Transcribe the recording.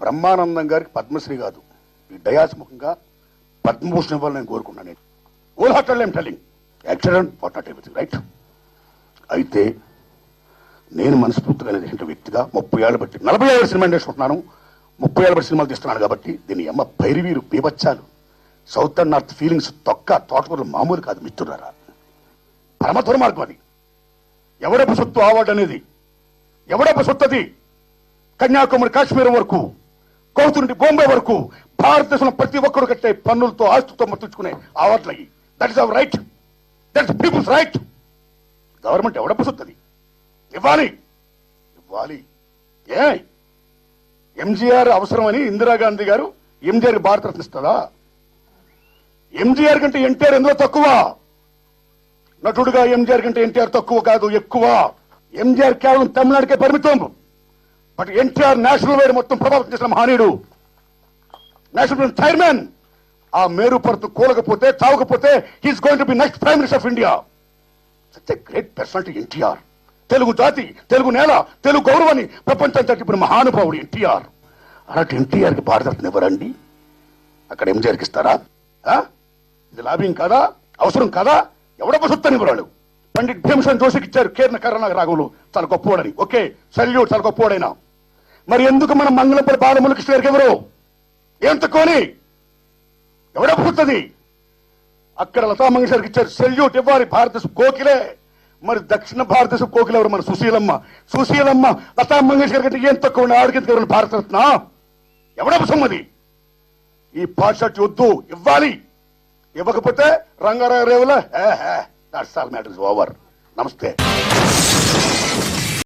బ్రహ్మానందం గారికి పద్మశ్రీ కాదు, ఈ డయాస్ముఖంగా పద్మభూషణ్ ఇవ్వాలని నేను కోరుకున్నాను. Whole hearted I'm telling, accident what not everything, right? అయితే నేను మనస్ఫూర్తిగా అనేటువంటి వ్యక్తిగా 30 ఏళ్ళు బట్టి 40 ఏళ్ళ సినిమా ఇండస్ట్రీ ఉంటున్నాను, 30 ఏళ్ళ బట్టి సినిమాలు తీస్తున్నాను కాబట్టి దీని అమ్మ భైరవీరు బీభత్సాలు సౌత్ అండ్ నార్త్ ఫీలింగ్స్ తోటకూరలు మామూలు కాదు మిత్రులారా. పరమ దుర్మార్గం అది. ఎవడపు సొత్తు అవార్డు అనేది, ఎవడపు సొత్తు అది? కన్యాకుమారి కాశ్మీర్ వరకు, కౌతు నుండి బాంబే వరకు భారతదేశంలో ప్రతి ఒక్కరు కట్టే పన్నులతో ఆస్తుతో మర్తించుకునే అవార్డులు అయ్యి. That is our right, that is people's right. Government ఎవడపు సొత్తు అది? ఇవ్వాలి, ఇవ్వాలి. ఏ ఎంజీఆర్ అవసరమని ఇందిరాగాంధీ గారు ఎంజీఆర్ భారతరత్న ఇస్తుందా? ఎంజీఆర్ కంటే ఎన్టీఆర్ ఎందులో తక్కువ? నటుడుగా ఎంజీఆర్ కంటే ఎన్టీఆర్ తక్కువ కాదు, ఎక్కువ. ఎంజీఆర్ కేవలం తమిళనాడుకే పరిమితం. బట్ ఎన్టీఆర్ నేషనల్ వైడ్ మొత్తం ప్రభావితం చేసిన మహనీయుడు, నేషనల్ చైర్మన్. ఆ మేరు పర్వతం కూలకపోతే చావకపోతే he's going to be next prime minister of India. Such a great personality NTR. Telugu జాతి, తెలుగు నేల, తెలుగు గౌరవాన్ని ప్రపంచం తగ్గిపోయిన మహానుభావుడు ఎన్టీఆర్. అలాంటి ఎన్టీఆర్కి భారతరత్న ఇవ్వరండి, అక్కడ ఎంజీఆర్కి ఇస్తారా? ఇది లాభ్యం కాదా? అవసరం కాదా? ఎవడో సుత్తని ఇవ్వరాడు. పండిట్ భీమసేన్ జోషికి ఇచ్చారు కీర్ణ కరుణ రాఘవులు, చాలా గొప్పవాడని. ఓకే, సల్యూట్, చాలా గొప్పవాడైనా. మరి ఎందుకు మనం మంగళపల్లి బాలమురళీకృష్ణ గారికి ఎవరు? ఏం తక్కువని? ఎవడో పుడుతుంది? అక్కడ లతా మంగేశ్వర్కి ఇచ్చారు, సెల్యూట్ ఇవ్వాలి, భారతదేశం కోకిలే. మరి దక్షిణ భారతదేశం కోకిల ఎవరు? మన సుశీలమ్మ. సుశీలమ్మ లతా మంగేశ్వర్ కంటే ఏం తక్కువ? ఆడికి ఎవరు భారతరత్న? ఎవడో సమ్మది? ఈ పాశ్చాత్య వద్దు, ఇవ్వాలి. ఇవ్వకపోతే రంగారావు రేవుల దట్స్ ఆల్ మ్యాటర్స్ ఓవర్. నమస్తే.